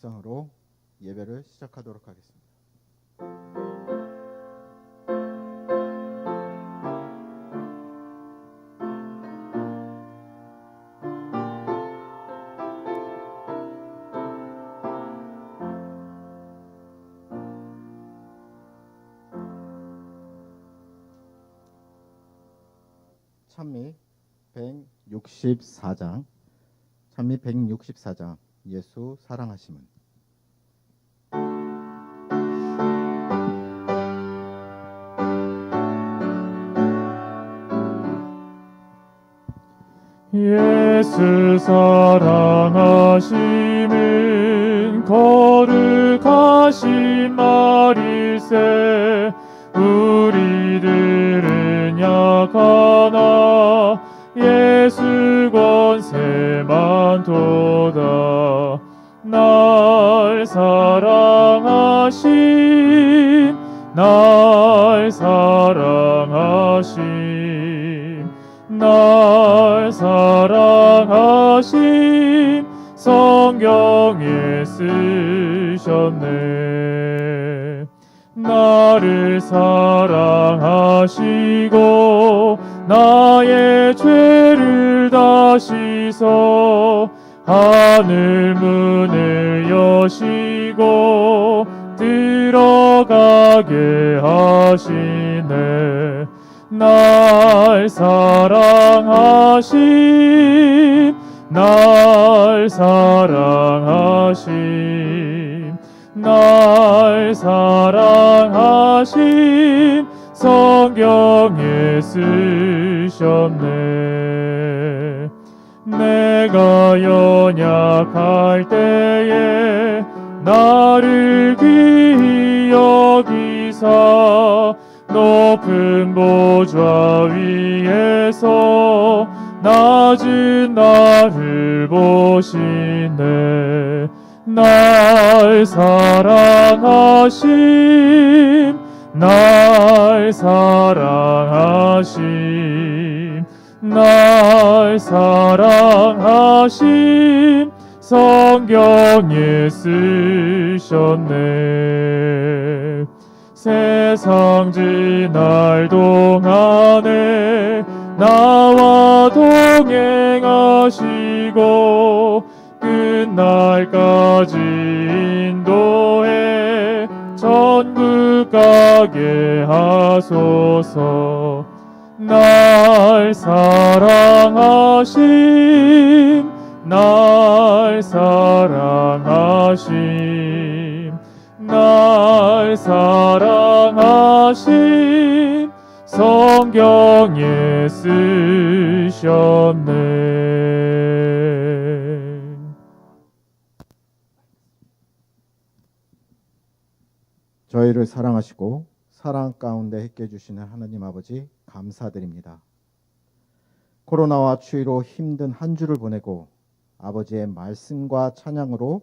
묵상으로 예배를 시작하도록 하겠습니다. 찬미 164장 찬미 164장 예수 사랑하심은. 예수 사랑하심은 거룩하신 말일세. 우리들은 약하나 예수 권세만 도다. 날 사랑하심, 날 사랑하심, 날 사랑하심, 성경에 쓰셨네. 나를 사랑하시고 나의 죄를 다 씻어 하늘 문을 여시고 들어가게 하시네. 날 사랑하심, 날 사랑하심, 날 사랑하심, 성경에 쓰셨네. 내가 연약할 때에 나를 귀히 여기사 높은 보좌 위에서 낮은 나를 보시네. 날 사랑하심, 날 사랑하심, 날 사랑하심, 성경에 쓰셨네. 세상 지날 동안에 나와 동행하시고 끝날까지 인도해 천국 가게 하소서. 날 사랑하심, 날 사랑하심, 날 사랑하심, 성경에 쓰셨네. 저희를 사랑하시고 사랑 가운데 함께 해주시는 하나님 아버지 감사드립니다. 코로나와 추위로 힘든 한 주를 보내고 아버지의 말씀과 찬양으로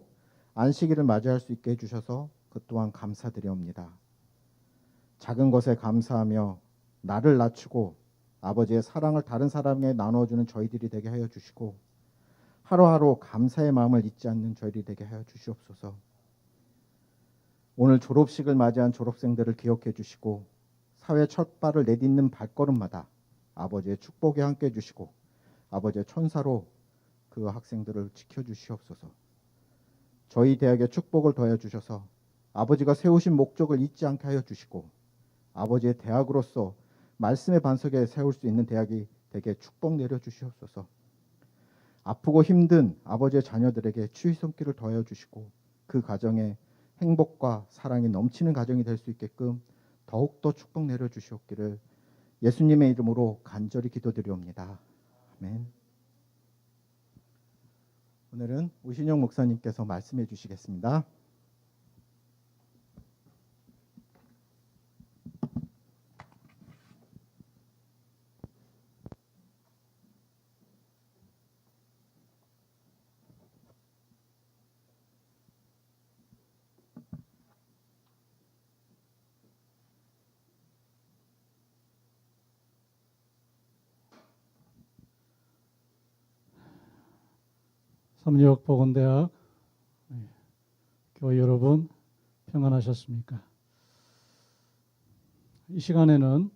안식일을 맞이할 수 있게 해주셔서 그 또한 감사드리옵니다. 작은 것에 감사하며 나를 낮추고 아버지의 사랑을 다른 사람에게 나눠주는 저희들이 되게 하여 주시고 하루하루 감사의 마음을 잊지 않는 저희들이 되게 하여 주시옵소서. 오늘 졸업식을 맞이한 졸업생들을 기억해 주시고 사회 첫 발을 내딛는 발걸음마다 아버지의 축복에 함께 해주시고 아버지의 천사로 그 학생들을 지켜주시옵소서. 저희 대학의 축복을 더해 주셔서 아버지가 세우신 목적을 잊지 않게 하여 주시고 아버지의 대학으로서 말씀의 반석에 세울 수 있는 대학이 되게 축복 내려 주시옵소서. 아프고 힘든 아버지의 자녀들에게 주의 손길을 더해 주시고 그 가정에 행복과 사랑이 넘치는 가정이 될 수 있게끔 더욱더 축복 내려 주시옵기를 예수님의 이름으로 간절히 기도드리옵니다. 아멘. 오늘은 우신영 목사님께서 말씀해 주시겠습니다. 삼육보건대학 교회 여러분 평안하셨습니까? 이 시간에는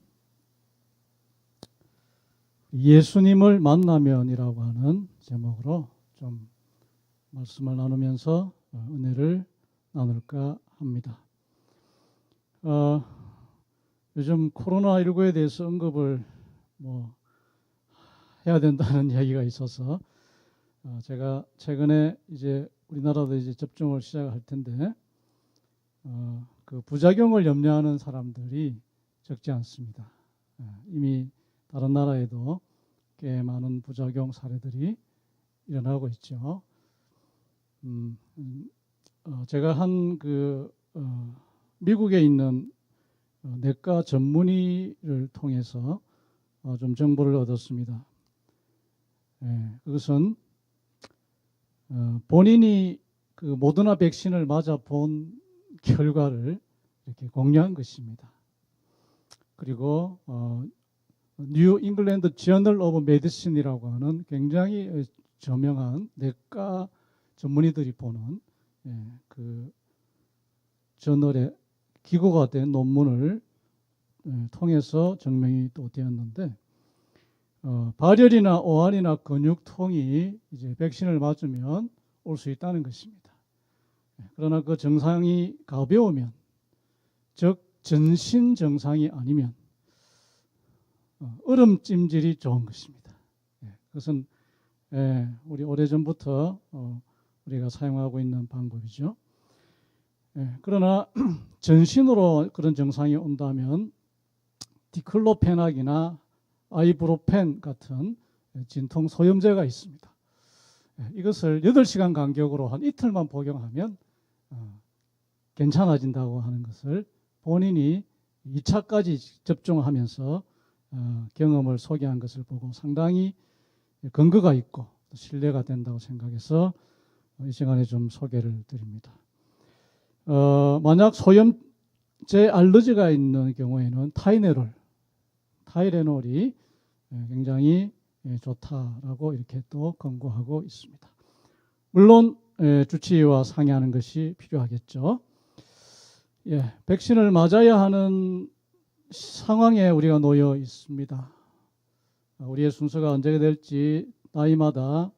예수님을 만나면이라고 하는 제목으로 좀 말씀을 나누면서 은혜를 나눌까 합니다. 요즘 코로나19에 대해서 언급을 해야 된다는 이야기가 있어서 제가 최근에 이제 우리나라도 이제 접종을 시작할 텐데 그 부작용을 염려하는 사람들이 적지 않습니다. 이미 다른 나라에도 꽤 많은 부작용 사례들이 일어나고 있죠. 제가 미국에 있는 내과 전문의를 통해서 좀 정보를 얻었습니다. 그것은 본인이 그 모더나 백신을 맞아 본 결과를 이렇게 공유한 것입니다. 그리고 뉴 잉글랜드 저널 오브 메디신이라고 하는 굉장히 저명한 내과 전문의들이 보는 그 저널에 기고가 된 논문을 통해서 증명이 또 되었는데 발열이나 오한이나 근육통이 이제 백신을 맞으면 올 수 있다는 것입니다. 그러나 그 증상이 가벼우면, 즉 전신 증상이 아니면 얼음찜질이 좋은 것입니다. 그것은 우리 오래전부터 우리가 사용하고 있는 방법이죠. 그러나 전신으로 그런 증상이 온다면 디클로페낙이나 아이브로펜 같은 진통 소염제가 있습니다. 이것을 8시간 간격으로 한 이틀만 복용하면 괜찮아진다고 하는 것을 본인이 2차까지 접종하면서 경험을 소개한 것을 보고 상당히 근거가 있고 신뢰가 된다고 생각해서 이 시간에 좀 소개를 드립니다. 만약 소염제 알러지가 있는 경우에는 타이레놀이 굉장히 좋다라고 이렇게 또 권고하고 있습니다. 물론 주치의와 상의하는 것이 필요하겠죠. 백신을 맞아야 하는 상황에 우리가 놓여 있습니다. 우리의 순서가 언제 될지 나이마다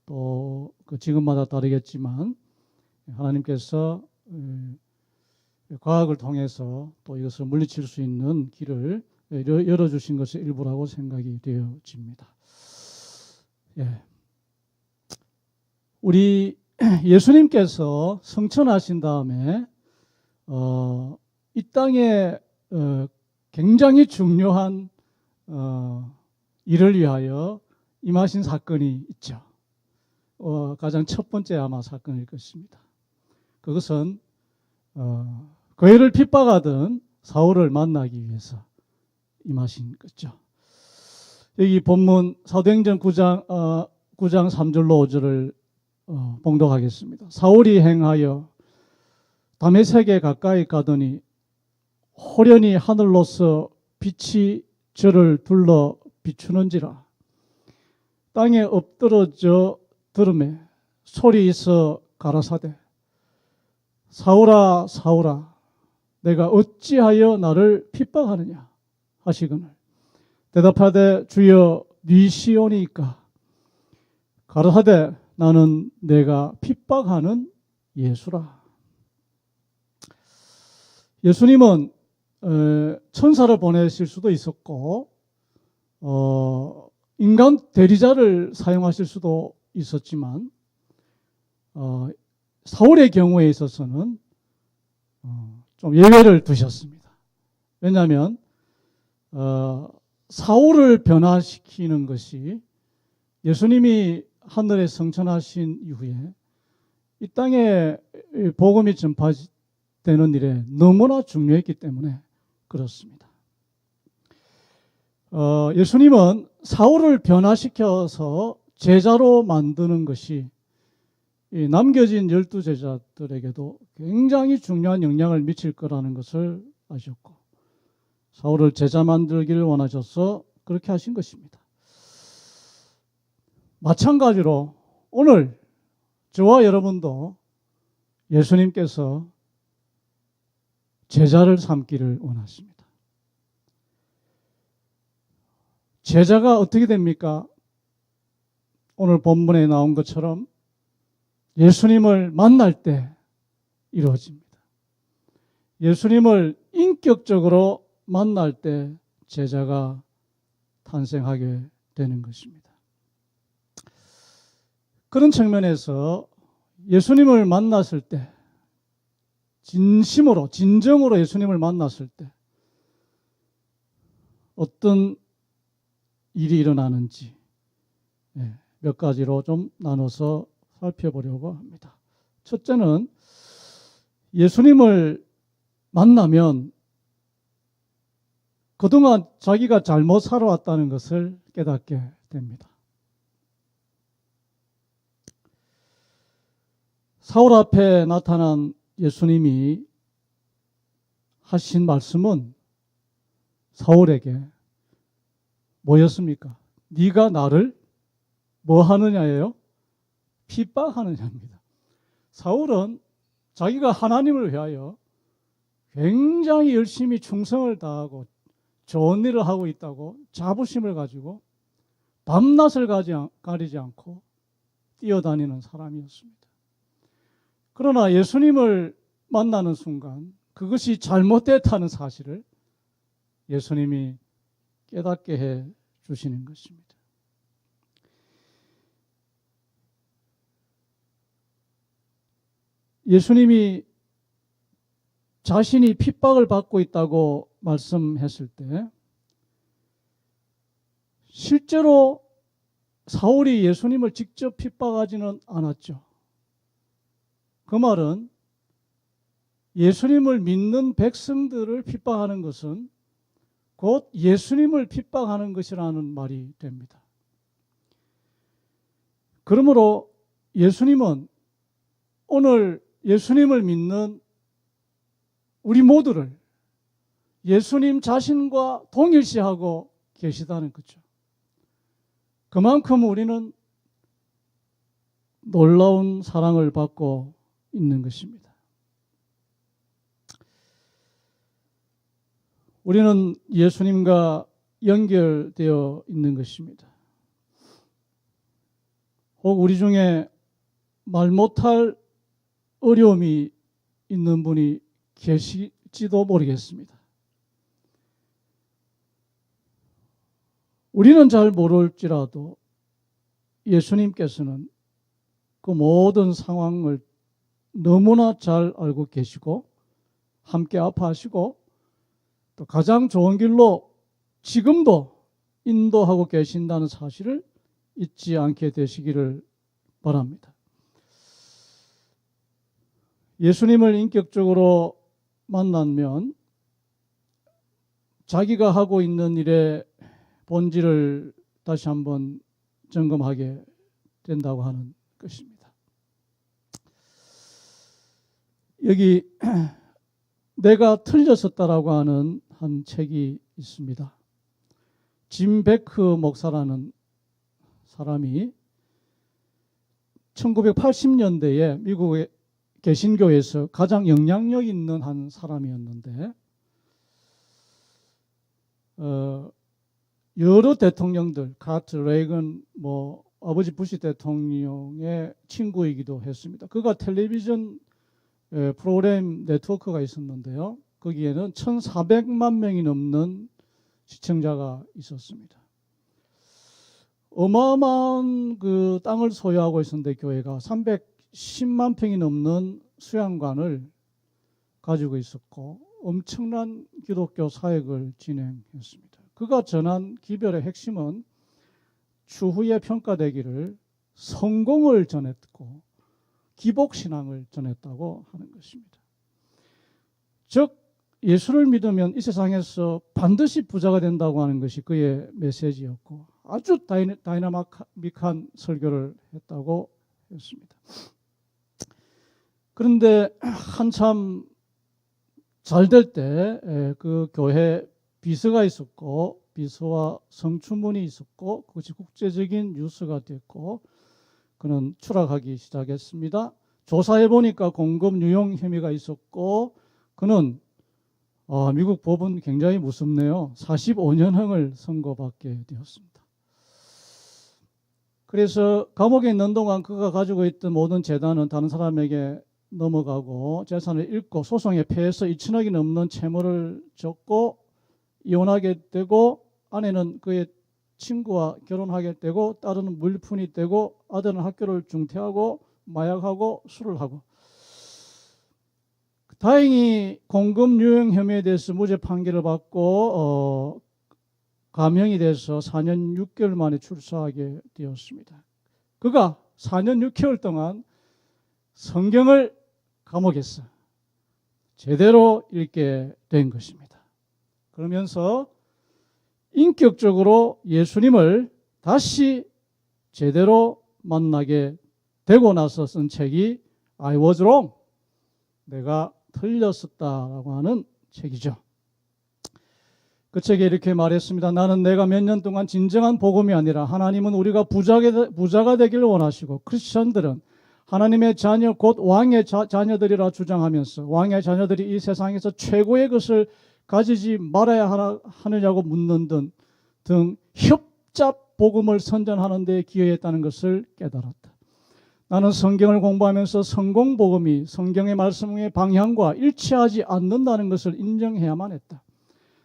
또 그 지금마다 다르겠지만 하나님께서 과학을 통해서 또 이것을 물리칠 수 있는 길을 열어주신 것의 일부라고 생각이 되어집니다. 우리 예수님께서 성천하신 다음에 이 땅에 굉장히 중요한 일을 위하여 임하신 사건이 있죠. 가장 첫 번째 아마 사건일 것입니다. 그것은 교회를 핍박하던 사울을 만나기 위해서 임하신 거죠. 여기 본문 사도행전 9장 3절로 5절을 봉독하겠습니다. 사울이 행하여 다메섹에 가까이 가더니 호련히 하늘로서 빛이 저를 둘러 비추는지라. 땅에 엎드러져 들음에 소리 있어 가라사대 사울아 사울아 내가 어찌하여 나를 핍박하느냐 하시거늘 대답하되 주여 니시오니이까 가라사대 나는 내가 핍박하는 예수라. 예수님은 천사를 보내실 수도 있었고 인간 대리자를 사용하실 수도 있었지만 사울의 경우에 있어서는 좀 예외를 두셨습니다. 왜냐하면 사울을 변화시키는 것이 예수님이 하늘에 성천하신 이후에 이 땅에 복음이 전파되는 일에 너무나 중요했기 때문에 그렇습니다. 예수님은 사울을 변화시켜서 제자로 만드는 것이 남겨진 12제자들에게도 굉장히 중요한 영향을 미칠 거라는 것을 아셨고 사울을 제자 만들기를 원하셔서 그렇게 하신 것입니다. 마찬가지로 오늘 저와 여러분도 예수님께서 제자를 삼기를 원하십니다. 제자가 어떻게 됩니까? 오늘 본문에 나온 것처럼 예수님을 만날 때 이루어집니다. 예수님을 인격적으로 만날 때 제자가 탄생하게 되는 것입니다. 그런 측면에서 예수님을 만났을 때, 진심으로, 진정으로 예수님을 만났을 때 어떤 일이 일어나는지 몇 가지로 좀 나눠서 살펴보려고 합니다. 첫째는 예수님을 만나면 그동안 자기가 잘못 살아왔다는 것을 깨닫게 됩니다. 사울 앞에 나타난 예수님이 하신 말씀은 사울에게 뭐였습니까? 네가 나를 뭐 하느냐예요? 핍박하느냐입니다. 사울은 자기가 하나님을 위하여 굉장히 열심히 충성을 다하고 좋은 일을 하고 있다고 자부심을 가지고 밤낮을 가리지 않고 뛰어다니는 사람이었습니다. 그러나 예수님을 만나는 순간 그것이 잘못됐다는 사실을 예수님이 깨닫게 해 주시는 것입니다. 예수님이 자신이 핍박을 받고 있다고 말씀했을 때 실제로 사울이 예수님을 직접 핍박하지는 않았죠. 그 말은 예수님을 믿는 백성들을 핍박하는 것은 곧 예수님을 핍박하는 것이라는 말이 됩니다. 그러므로 예수님은 오늘 예수님을 믿는 우리 모두를 예수님 자신과 동일시하고 계시다는 거죠. 그만큼 우리는 놀라운 사랑을 받고 있는 것입니다. 우리는 예수님과 연결되어 있는 것입니다. 혹 우리 중에 말 못할 어려움이 있는 분이 계실지도 모르겠습니다. 우리는 잘 모를지라도 예수님께서는 그 모든 상황을 너무나 잘 알고 계시고 함께 아파하시고 또 가장 좋은 길로 지금도 인도하고 계신다는 사실을 잊지 않게 되시기를 바랍니다. 예수님을 인격적으로 만나면 자기가 하고 있는 일의 본질을 다시 한번 점검하게 된다고 하는 것입니다. 여기 내가 틀렸었다라고 하는 한 책이 있습니다. 짐 베크 목사라는 사람이 1980년대에 미국의 개신교에서 가장 영향력 있는 한 사람이었는데 여러 대통령들, 카트, 레이건, 아버지 부시 대통령의 친구이기도 했습니다. 그가 텔레비전 프로그램 네트워크가 있었는데요. 거기에는 1,400만 명이 넘는 시청자가 있었습니다. 어마어마한 그 땅을 소유하고 있었는데 교회가 310만 평이 넘는 수양관을 가지고 있었고 엄청난 기독교 사역을 진행했습니다. 그가 전한 기별의 핵심은 추후에 평가되기를 성공을 전했고 기복신앙을 전했다고 하는 것입니다. 즉 예수를 믿으면 이 세상에서 반드시 부자가 된다고 하는 것이 그의 메시지였고 아주 다이나믹한 설교를 했다고 했습니다. 그런데 한참 잘 될 때 그 교회 비서가 있었고 비서와 성추문이 있었고 그것이 국제적인 뉴스가 됐고 그는 추락하기 시작했습니다. 조사해 보니까 공급 유용 혐의가 있었고 그는 미국 법은 굉장히 무섭네요. 45년형을 선고받게 되었습니다. 그래서 감옥에 있는 동안 그가 가지고 있던 모든 재산은 다른 사람에게 넘어가고 재산을 잃고 소송에 패해서 2천억이 넘는 채무를 졌고 이혼하게 되고 아내는 그의 친구와 결혼하게 되고 딸은 물푼이 되고 아들은 학교를 중퇴하고 마약하고 술을 하고 다행히 공급 유용 혐의에 대해서 무죄 판결을 받고 감형이 돼서 4년 6개월 만에 출소하게 되었습니다. 그가 4년 6개월 동안 성경을 감옥에서 제대로 읽게 된 것입니다. 그러면서 인격적으로 예수님을 다시 제대로 만나게 되고 나서 쓴 책이 I was wrong, 내가 틀렸었다라고 하는 책이죠. 그 책에 이렇게 말했습니다. 나는 내가 몇 년 동안 진정한 복음이 아니라 하나님은 우리가 부자가 되기를 원하시고 크리스천들은 하나님의 자녀 곧 왕의 자녀들이라 주장하면서 왕의 자녀들이 이 세상에서 최고의 것을 가지지 말아야 하느냐고 묻는 등 협잡 복음을 선전하는 데 기여했다는 것을 깨달았다. 나는 성경을 공부하면서 성공 복음이 성경의 말씀의 방향과 일치하지 않는다는 것을 인정해야만 했다.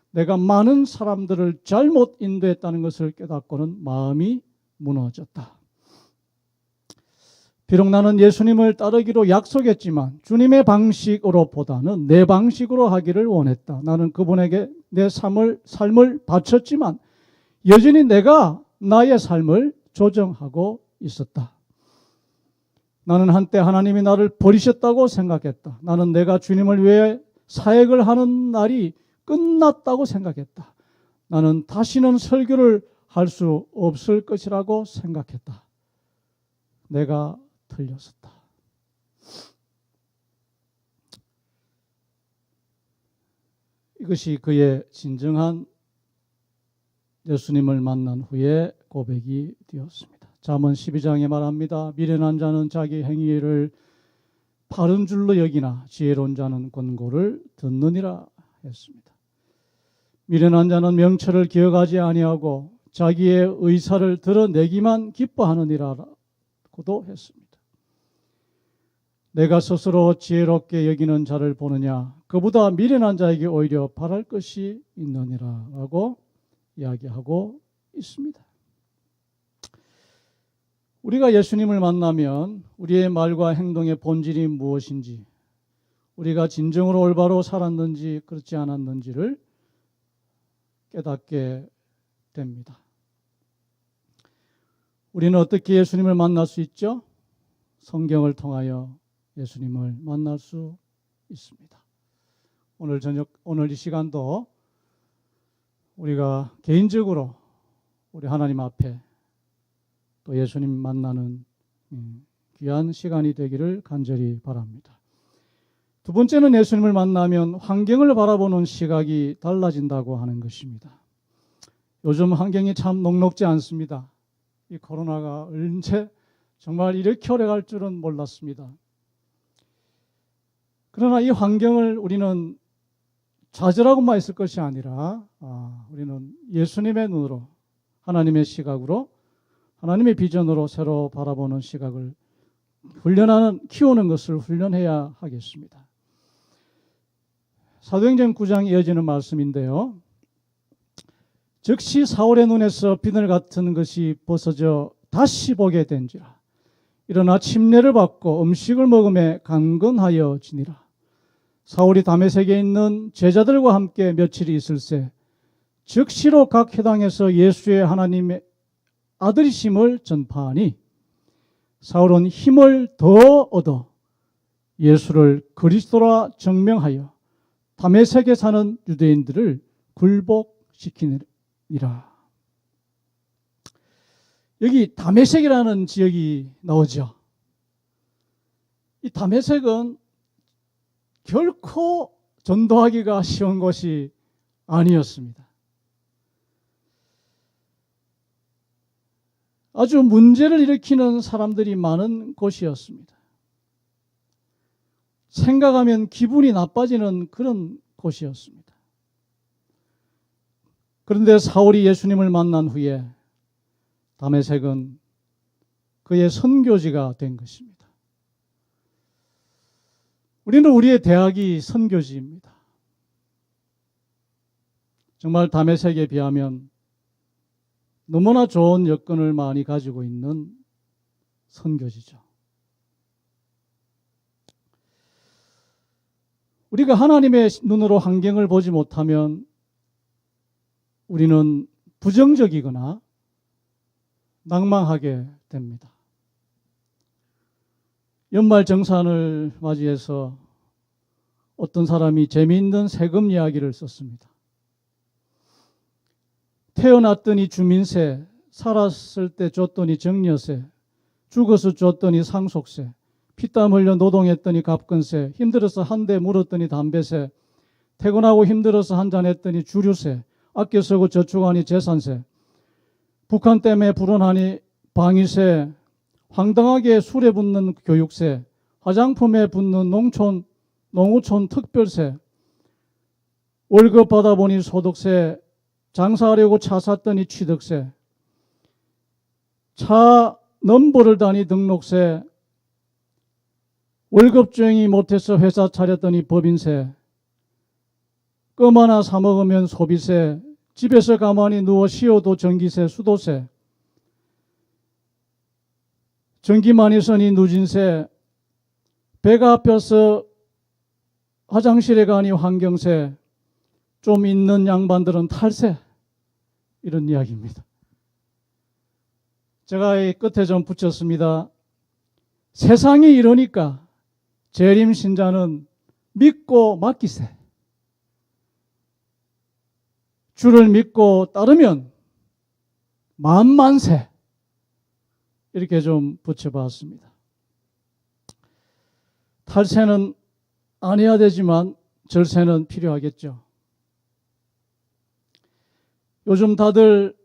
내가 많은 사람들을 잘못 인도했다는 것을 깨닫고는 마음이 무너졌다. 비록 나는 예수님을 따르기로 약속했지만 주님의 방식으로보다는 내 방식으로 하기를 원했다. 나는 그분에게 내 삶을 바쳤지만 여전히 내가 나의 삶을 조정하고 있었다. 나는 한때 하나님이 나를 버리셨다고 생각했다. 나는 내가 주님을 위해 사역을 하는 날이 끝났다고 생각했다. 나는 다시는 설교를 할 수 없을 것이라고 생각했다. 내가 틀렸었다. 이것이 그의 진정한 예수님을 만난 후에 고백이 되었습니다. 잠언 12장에 말합니다. 미련한 자는 자기 행위를 바른 줄로 여기나 지혜로운 자는 권고를 듣느니라 했습니다. 미련한 자는 명철을 기억하지 아니하고 자기의 의사를 드러내기만 기뻐하느니라고도 했습니다. 내가 스스로 지혜롭게 여기는 자를 보느냐 그보다 미련한 자에게 오히려 바랄 것이 있느니라라고 이야기하고 있습니다. 우리가 예수님을 만나면 우리의 말과 행동의 본질이 무엇인지, 우리가 진정으로 올바로 살았는지 그렇지 않았는지를 깨닫게 됩니다. 우리는 어떻게 예수님을 만날 수 있죠? 성경을 통하여 예수님을 만날 수 있습니다. 오늘 이 시간도 우리가 개인적으로 우리 하나님 앞에 또 예수님 만나는 귀한 시간이 되기를 간절히 바랍니다. 두 번째는 예수님을 만나면 환경을 바라보는 시각이 달라진다고 하는 것입니다. 요즘 환경이 참 녹록지 않습니다. 이 코로나가 언제 정말 이렇게 오래 갈 줄은 몰랐습니다. 그러나 이 환경을 우리는 좌절하고만 있을 것이 아니라 우리는 예수님의 눈으로 하나님의 시각으로 하나님의 비전으로 새로 바라보는 시각을 키우는 것을 훈련해야 하겠습니다. 사도행전 9장 이어지는 말씀인데요. 즉시 사울의 눈에서 비늘 같은 것이 벗어져 다시 보게 된지라. 일어나 침례를 받고 음식을 먹음에 강건하여 지니라. 사울이 다메섹에 있는 제자들과 함께 며칠 있을새 즉시로 각 회당에서 예수의 하나님의 아들이심을 전파하니 사울은 힘을 더 얻어 예수를 그리스도라 증명하여 다메섹에 사는 유대인들을 굴복시키니라. 여기 다메섹이라는 지역이 나오죠. 이 다메섹은 결코 전도하기가 쉬운 곳이 아니었습니다. 아주 문제를 일으키는 사람들이 많은 곳이었습니다. 생각하면 기분이 나빠지는 그런 곳이었습니다. 그런데 사울이 예수님을 만난 후에 다메섹은 그의 선교지가 된 것입니다. 우리는 우리의 대학이 선교지입니다. 정말 다메섹에 비하면 너무나 좋은 여건을 많이 가지고 있는 선교지죠. 우리가 하나님의 눈으로 환경을 보지 못하면 우리는 부정적이거나 낭망하게 됩니다. 연말 정산을 맞이해서 어떤 사람이 재미있는 세금 이야기를 썼습니다. 태어났더니 주민세, 살았을 때 줬더니 정려세, 죽어서 줬더니 상속세, 피땀 흘려 노동했더니 갑근세, 힘들어서 한 대 물었더니 담배세, 퇴근하고 힘들어서 한잔했더니 주류세, 아껴 쓰고 저축하니 재산세, 북한 때문에 불온하니 방위세, 황당하게 술에 붙는 교육세, 화장품에 붙는 농어촌 특별세, 월급 받아보니 소득세, 장사하려고 차 샀더니 취득세, 차 넘버를 다니 등록세, 월급 주행이 못해서 회사 차렸더니 법인세, 껌 하나 사 먹으면 소비세, 집에서 가만히 누워 쉬어도 전기세, 수도세, 전기 많이 쓰니 누진세, 배가 아파서 화장실에 가니 환경세, 좀 있는 양반들은 탈세, 이런 이야기입니다. 제가 이 끝에 좀 붙였습니다. 세상이 이러니까 재림 신자는 믿고 맡기세. 주를 믿고 따르면 만만세. 이렇게 좀 붙여봤습니다. 탈세는 안 해야 되지만 절세는 필요하겠죠. 요즘 다들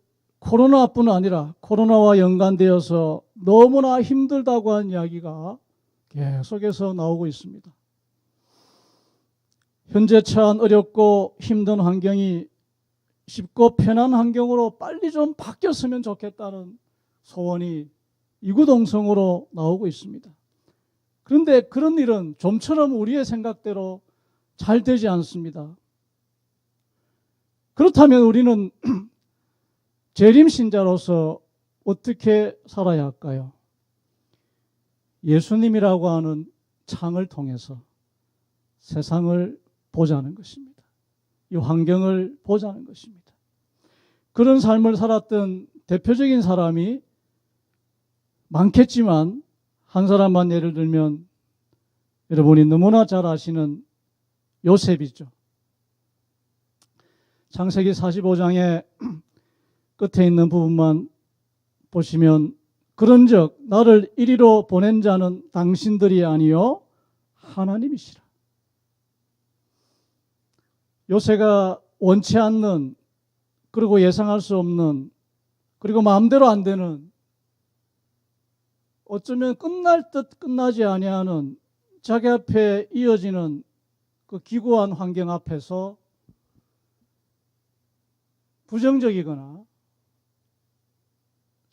코로나뿐 아니라 코로나와 연관되어서 너무나 힘들다고 한 이야기가 계속해서 나오고 있습니다. 현재 처한 어렵고 힘든 환경이 쉽고 편한 환경으로 빨리 좀 바뀌었으면 좋겠다는 소원이 이구동성으로 나오고 있습니다. 그런데 그런 일은 좀처럼 우리의 생각대로 잘 되지 않습니다. 그렇다면 우리는 재림신자로서 어떻게 살아야 할까요? 예수님이라고 하는 창을 통해서 세상을 보자는 것입니다. 이 환경을 보자는 것입니다. 그런 삶을 살았던 대표적인 사람이 많겠지만 한 사람만 예를 들면 여러분이 너무나 잘 아시는 요셉이죠. 창세기 45장의 끝에 있는 부분만 보시면 그런즉 나를 이리로 보낸 자는 당신들이 아니요 하나님이시라. 요새가 원치 않는, 그리고 예상할 수 없는, 그리고 마음대로 안 되는, 어쩌면 끝날 듯 끝나지 아니하는 자기 앞에 이어지는 그 기구한 환경 앞에서 부정적이거나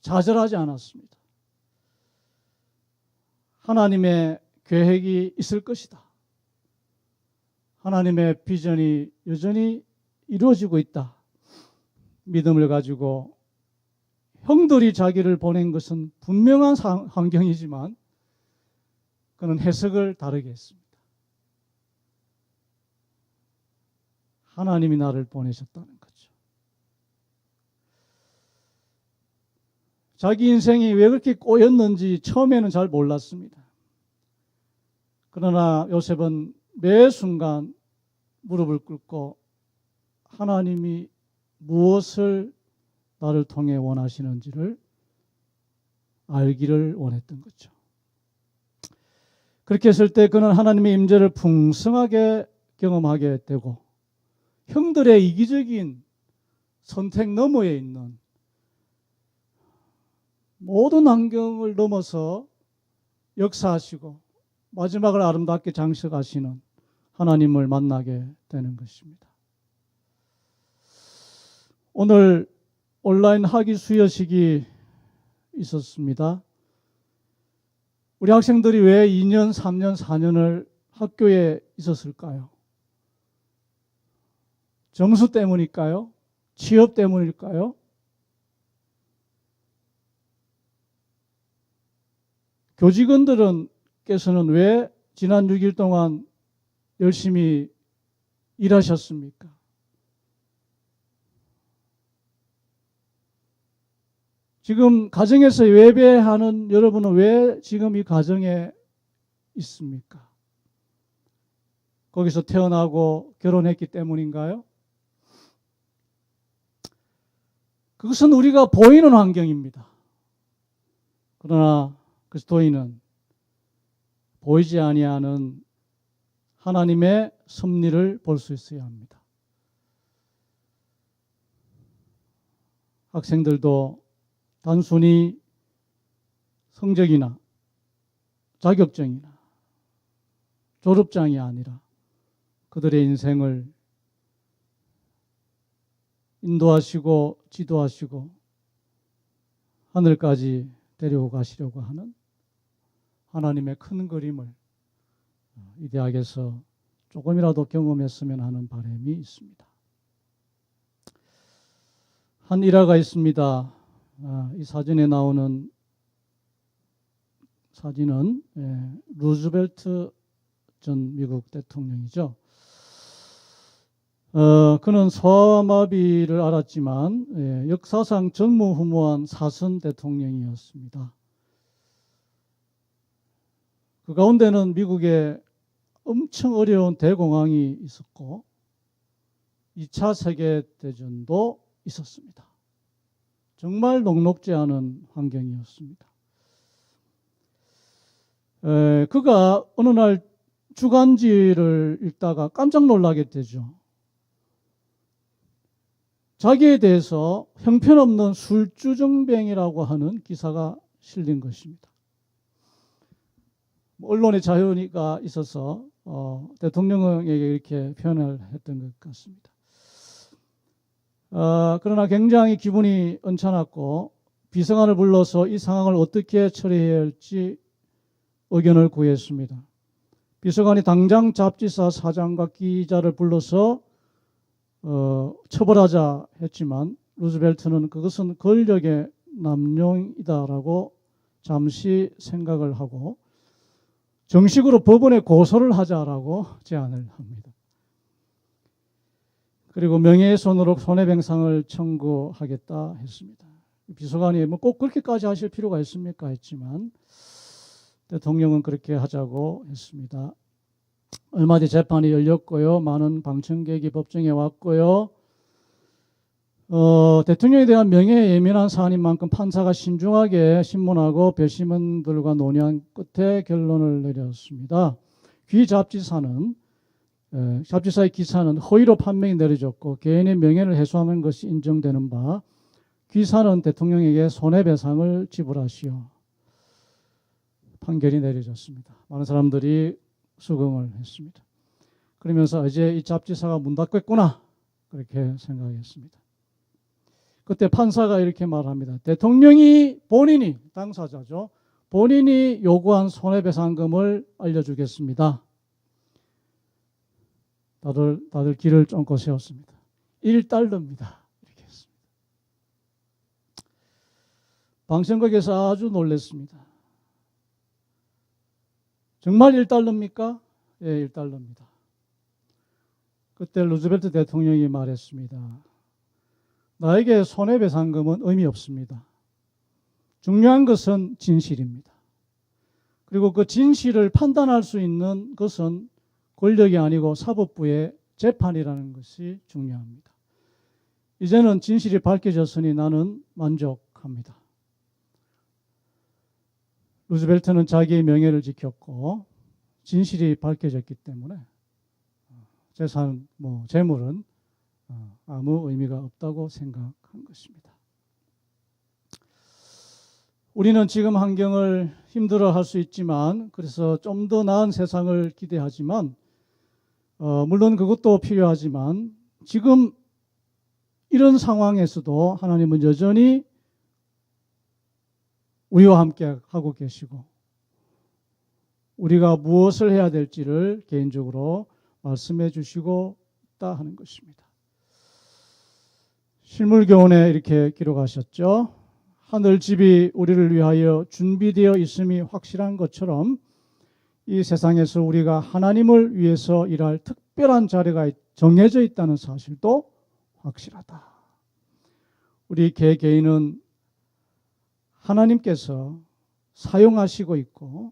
좌절하지 않았습니다. 하나님의 계획이 있을 것이다. 하나님의 비전이 여전히 이루어지고 있다. 믿음을 가지고 형들이 자기를 보낸 것은 분명한 환경이지만 그는 해석을 다르게 했습니다. 하나님이 나를 보내셨다는 거죠. 자기 인생이 왜 그렇게 꼬였는지 처음에는 잘 몰랐습니다. 그러나 요셉은 매 순간 무릎을 꿇고 하나님이 무엇을 나를 통해 원하시는지를 알기를 원했던 거죠. 그렇게 했을 때 그는 하나님의 임재를 풍성하게 경험하게 되고 형들의 이기적인 선택 너머에 있는 모든 환경을 넘어서 역사하시고 마지막을 아름답게 장식하시는 하나님을 만나게 되는 것입니다. 오늘 온라인 학위 수여식이 있었습니다. 우리 학생들이 왜 2년, 3년, 4년을 학교에 있었을까요? 점수 때문일까요? 취업 때문일까요? 교직원들께서는 왜 지난 6일 동안 열심히 일하셨습니까? 지금 가정에서 예배하는 여러분은 왜 지금 이 가정에 있습니까? 거기서 태어나고 결혼했기 때문인가요? 그것은 우리가 보이는 환경입니다. 그러나 그리스도인은 보이지 아니하는 하나님의 섭리를 볼 수 있어야 합니다. 학생들도 단순히 성적이나 자격증이나 졸업장이 아니라 그들의 인생을 인도하시고 지도하시고 하늘까지 데리고 가시려고 하는 하나님의 큰 그림을 이 대학에서 조금이라도 경험했으면 하는 바람이 있습니다. 한 일화가 있습니다. 이 사진에 나오는 사진은 루즈벨트 전 미국 대통령이죠. 그는 소아마비를 앓았지만 역사상 전무후무한 사선 대통령이었습니다. 그 가운데는 미국에 엄청 어려운 대공황이 있었고 2차 세계대전도 있었습니다. 정말 녹록지 않은 환경이었습니다. 그가 어느 날 주간지를 읽다가 깜짝 놀라게 되죠. 자기에 대해서 형편없는 술주정뱅이라고 하는 기사가 실린 것입니다. 언론의 자유가 있어서 대통령에게 이렇게 표현을 했던 것 같습니다. 그러나 굉장히 기분이 언짢았고 비서관을 불러서 이 상황을 어떻게 처리해야 할지 의견을 구했습니다. 비서관이 당장 잡지사 사장과 기자를 불러서 처벌하자 했지만 루즈벨트는 그것은 권력의 남용이다라고 잠시 생각을 하고 정식으로 법원에 고소를 하자라고 제안을 합니다. 그리고 명예훼손으로 손해배상을 청구하겠다 했습니다. 비서관이 꼭 그렇게까지 하실 필요가 있습니까 했지만 대통령은 그렇게 하자고 했습니다. 얼마 뒤 재판이 열렸고요. 많은 방청객이 법정에 왔고요. 대통령에 대한 명예에 예민한 사안인 만큼 판사가 신중하게 신문하고 배심원들과 논의한 끝에 결론을 내렸습니다. 귀 잡지사의 기사는 허위로 판명이 내려졌고 개인의 명예를 훼손하는 것이 인정되는 바 기사는 대통령에게 손해배상을 지불하시오. 판결이 내려졌습니다. 많은 사람들이 수긍을 했습니다. 그러면서 이제 이 잡지사가 문 닫겠구나 그렇게 생각했습니다. 그때 판사가 이렇게 말합니다. 대통령이 본인이 당사자죠. 본인이 요구한 손해배상금을 알려주겠습니다. 다들 귀를 쫑긋 세웠습니다. 1달러입니다. 이렇게 했습니다. 방청객에서 아주 놀랐습니다. 정말 1달러입니까? 예, 1달러입니다. 그때 루즈벨트 대통령이 말했습니다. 나에게 손해배상금은 의미 없습니다. 중요한 것은 진실입니다. 그리고 그 진실을 판단할 수 있는 것은 권력이 아니고 사법부의 재판이라는 것이 중요합니다. 이제는 진실이 밝혀졌으니 나는 만족합니다. 루즈벨트는 자기의 명예를 지켰고 진실이 밝혀졌기 때문에 재산, 재물은 아무 의미가 없다고 생각한 것입니다. 우리는 지금 환경을 힘들어 할 수 있지만, 그래서 좀 더 나은 세상을 기대하지만, 물론 그것도 필요하지만, 지금 이런 상황에서도 하나님은 여전히 우리와 함께 하고 계시고, 우리가 무엇을 해야 될지를 개인적으로 말씀해 주시고 있다 하는 것입니다. 실물교훈에 이렇게 기록하셨죠. 하늘집이 우리를 위하여 준비되어 있음이 확실한 것처럼 이 세상에서 우리가 하나님을 위해서 일할 특별한 자리가 정해져 있다는 사실도 확실하다. 우리 개개인은 하나님께서 사용하시고 있고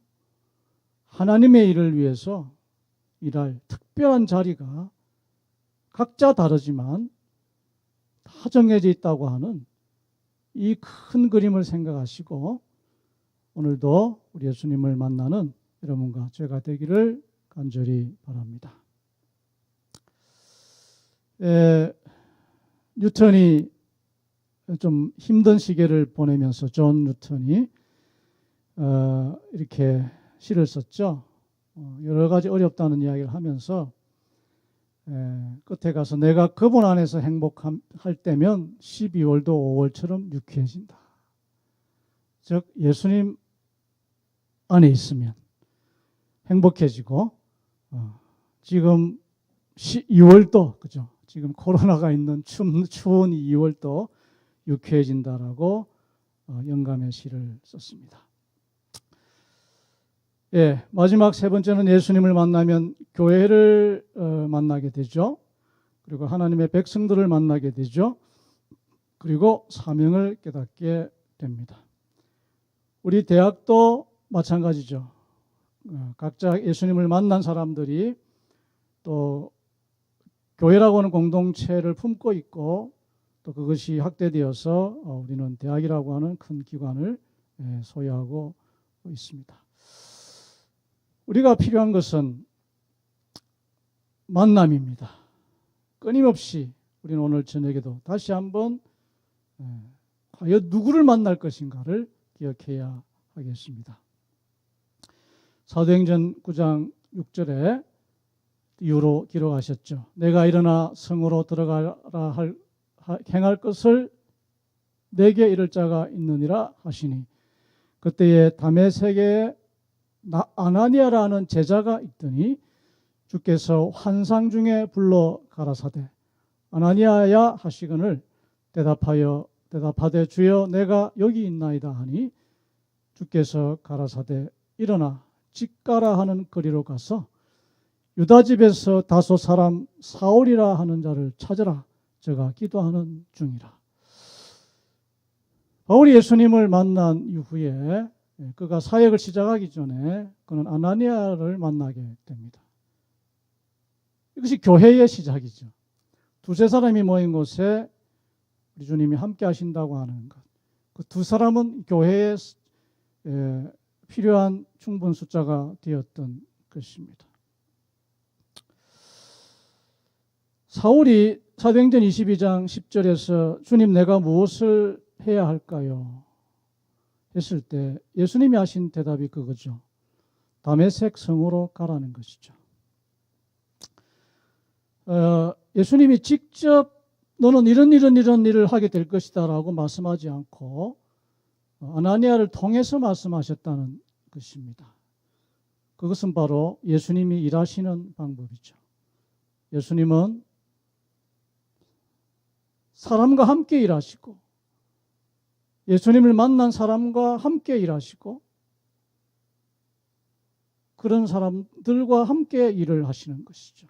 하나님의 일을 위해서 일할 특별한 자리가 각자 다르지만 다 정해져 있다고 하는 이 큰 그림을 생각하시고 오늘도 우리 예수님을 만나는 여러분과 제가 되기를 간절히 바랍니다. 뉴턴이 좀 힘든 시기를 보내면서 존 뉴턴이 이렇게 시를 썼죠. 여러 가지 어렵다는 이야기를 하면서 끝에 가서 내가 그분 안에서 행복할 때면 12월도 5월처럼 유쾌해진다. 즉 예수님 안에 있으면 행복해지고 지금 2월도 그죠? 지금 코로나가 있는 추운 2월도 유쾌해진다라고 영감의 시를 썼습니다. 마지막 세 번째는 예수님을 만나면 교회를 만나게 되죠. 그리고 하나님의 백성들을 만나게 되죠. 그리고 사명을 깨닫게 됩니다. 우리 대학도 마찬가지죠. 각자 예수님을 만난 사람들이 또 교회라고 하는 공동체를 품고 있고 또 그것이 확대되어서 우리는 대학이라고 하는 큰 기관을 소유하고 있습니다. 우리가 필요한 것은 만남입니다. 끊임없이 우리는 오늘 저녁에도 다시 한번 과연 누구를 만날 것인가를 기억해야 하겠습니다. 사도행전 9장 6절에 이후로 기록하셨죠. 내가 일어나 성으로 들어가라 행할 것을 내게 이를 자가 있느니라 하시니 그때에 다메섹에 아나니아라는 제자가 있더니 주께서 환상 중에 불러 가라사대 아나니아야 하시거늘 대답하되 주여 내가 여기 있나이다 하니 주께서 가라사대 일어나 집가라 하는 거리로 가서 유다 집에서 다소 사람 사울이라 하는 자를 찾으라 저가 기도하는 중이라. 바울이 예수님을 만난 이후에 그가 사역을 시작하기 전에 그는 아나니아를 만나게 됩니다. 이것이 교회의 시작이죠. 두세 사람이 모인 곳에 우리 주님이 함께 하신다고 하는 것. 그 두 사람은 교회에 필요한 충분 숫자가 되었던 것입니다. 사울이 사도행전 22장 10절에서 주님 내가 무엇을 해야 할까요? 했을 때 예수님이 하신 대답이 그거죠. 다메섹 성으로 가라는 것이죠. 예수님이 직접 너는 이런 일을 하게 될 것이다 라고 말씀하지 않고 아나니아를 통해서 말씀하셨다는 것입니다. 그것은 바로 예수님이 일하시는 방법이죠. 예수님은 사람과 함께 일하시고 예수님을 만난 사람과 함께 일하시고 그런 사람들과 함께 일을 하시는 것이죠.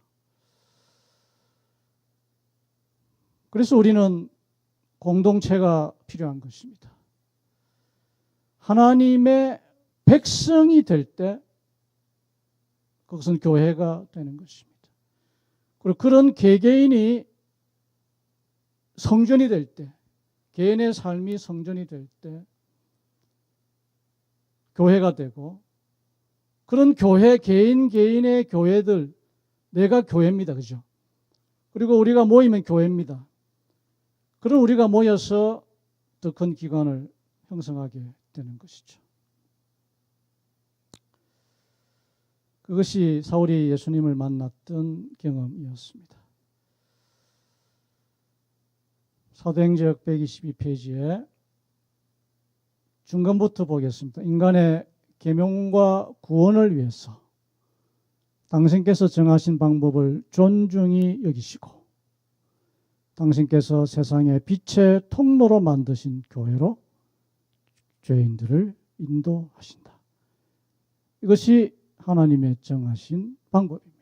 그래서 우리는 공동체가 필요한 것입니다. 하나님의 백성이 될 때 그것은 교회가 되는 것입니다. 그리고 그런 개개인이 성전이 될 때, 개인의 삶이 성전이 될 때 교회가 되고 그런 교회, 개인의 교회들, 내가 교회입니다. 그죠? 그리고 우리가 모이면 교회입니다. 그런 우리가 모여서 더 큰 기관을 형성하게 되는 것이죠. 그것이 사울이 예수님을 만났던 경험이었습니다. 사도행적 122페이지에 중간부터 보겠습니다. 인간의 계명과 구원을 위해서 당신께서 정하신 방법을 존중히 여기시고 당신께서 세상의 빛의 통로로 만드신 교회로 죄인들을 인도하신다. 이것이 하나님의 정하신 방법입니다.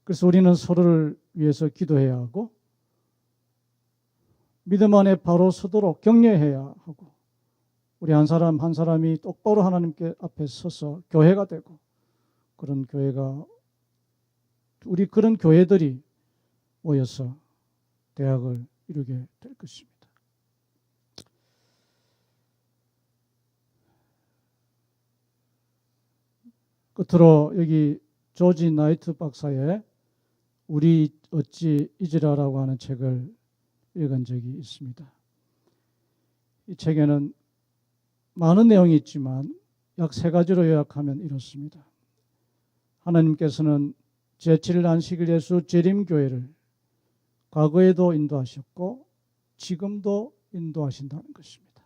그래서 우리는 서로를 위해서 기도해야 하고 믿음 안에 바로 서도록 격려해야 하고 우리 한 사람 한 사람이 똑바로 하나님께 앞에 서서 교회가 되고 그런 교회가 우리 그런 교회들이 모여서 대학을 이루게 될 것입니다. 끝으로 여기 조지 나이트 박사의 우리 어찌 잊으라라고 하는 책을 읽은 적이 있습니다. 이 책에는 많은 내용이 있지만 약 3가지로 요약하면 이렇습니다. 하나님께서는 제7일 안식일 예수 재림교회를 과거에도 인도하셨고 지금도 인도하신다는 것입니다.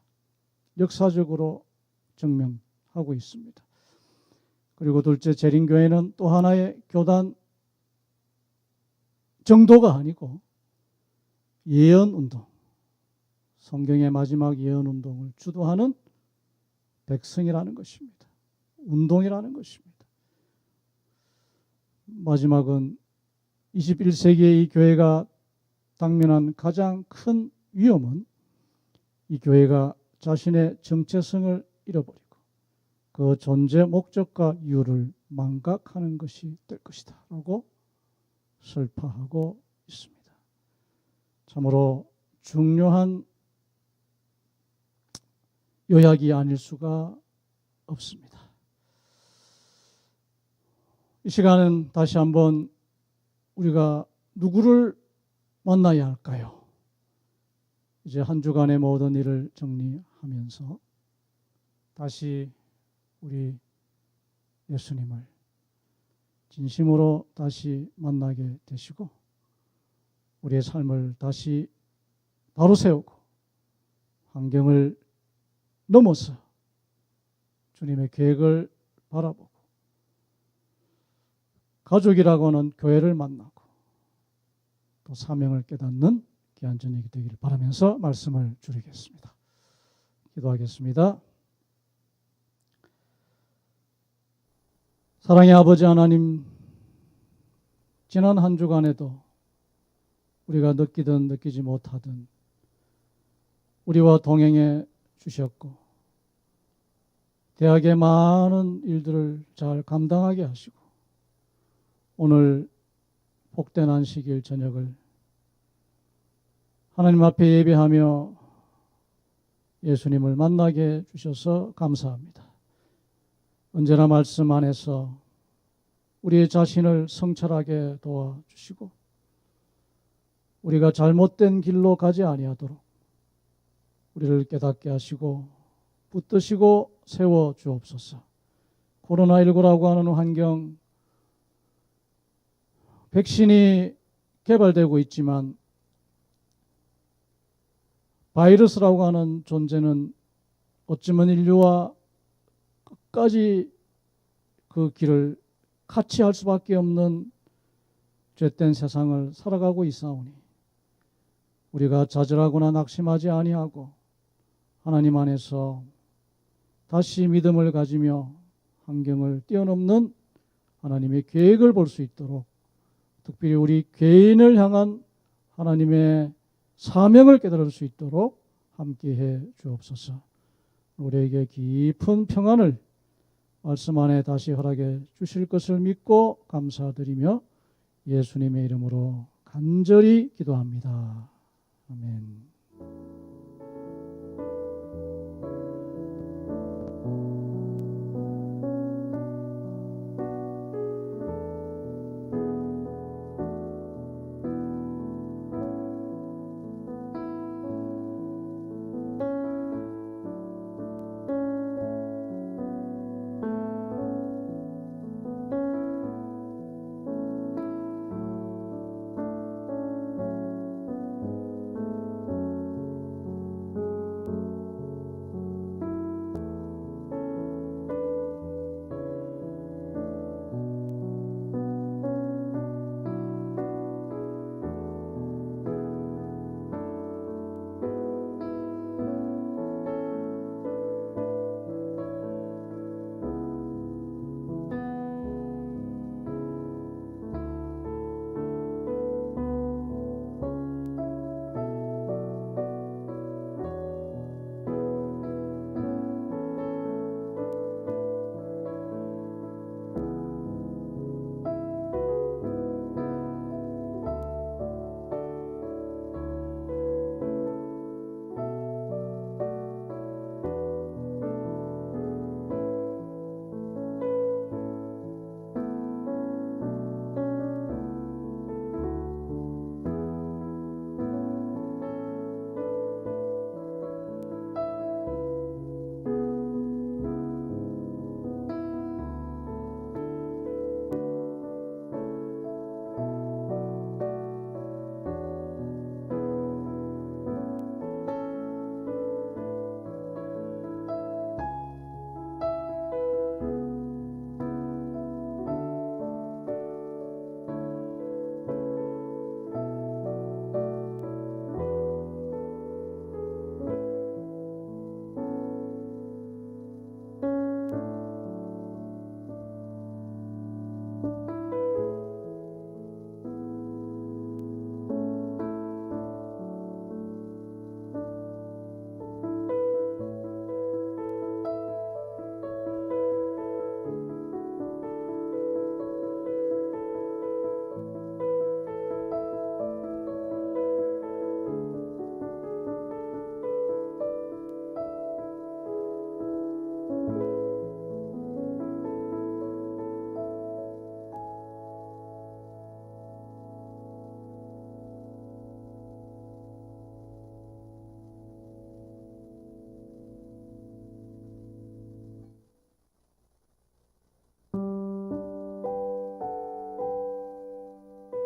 역사적으로 증명하고 있습니다. 그리고 둘째, 재림교회는 또 하나의 교단 정도가 아니고 예언운동, 성경의 마지막 예언운동을 주도하는 백성이라는 것입니다. 운동이라는 것입니다. 마지막은 21세기의 이 교회가 당면한 가장 큰 위험은 이 교회가 자신의 정체성을 잃어버리고 그 존재 목적과 이유를 망각하는 것이 될 것이다 라고 설파하고 있습니다. 참으로 중요한 요약이 아닐 수가 없습니다. 이 시간은 다시 한번 우리가 누구를 만나야 할까요? 이제 한 주간의 모든 일을 정리하면서 다시 우리 예수님을 진심으로 다시 만나게 되시고 우리의 삶을 다시 바로 세우고 환경을 넘어서 주님의 계획을 바라보고 가족이라고 하는 교회를 만나고 또 사명을 깨닫는 귀한 저녁이 되기를 바라면서 말씀을 줄이겠습니다. 기도하겠습니다. 사랑의 아버지 하나님, 지난 한 주간에도 우리가 느끼든 느끼지 못하든 우리와 동행해 주셨고 대학의 많은 일들을 잘 감당하게 하시고 오늘 복된 안식일 저녁을 하나님 앞에 예배하며 예수님을 만나게 해 주셔서 감사합니다. 언제나 말씀 안에서 우리의 자신을 성찰하게 도와주시고 우리가 잘못된 길로 가지 아니하도록 우리를 깨닫게 하시고 붙드시고 세워 주옵소서. 코로나19라고 하는 환경, 백신이 개발되고 있지만 바이러스라고 하는 존재는 어쩌면 인류와 끝까지 그 길을 같이 할 수밖에 없는 죄된 세상을 살아가고 있사오니 우리가 좌절하거나 낙심하지 아니하고 하나님 안에서 다시 믿음을 가지며 환경을 뛰어넘는 하나님의 계획을 볼 수 있도록 특별히 우리 개인을 향한 하나님의 사명을 깨달을 수 있도록 함께해 주옵소서. 우리에게 깊은 평안을 말씀 안에 다시 허락해 주실 것을 믿고 감사드리며 예수님의 이름으로 간절히 기도합니다. 아멘.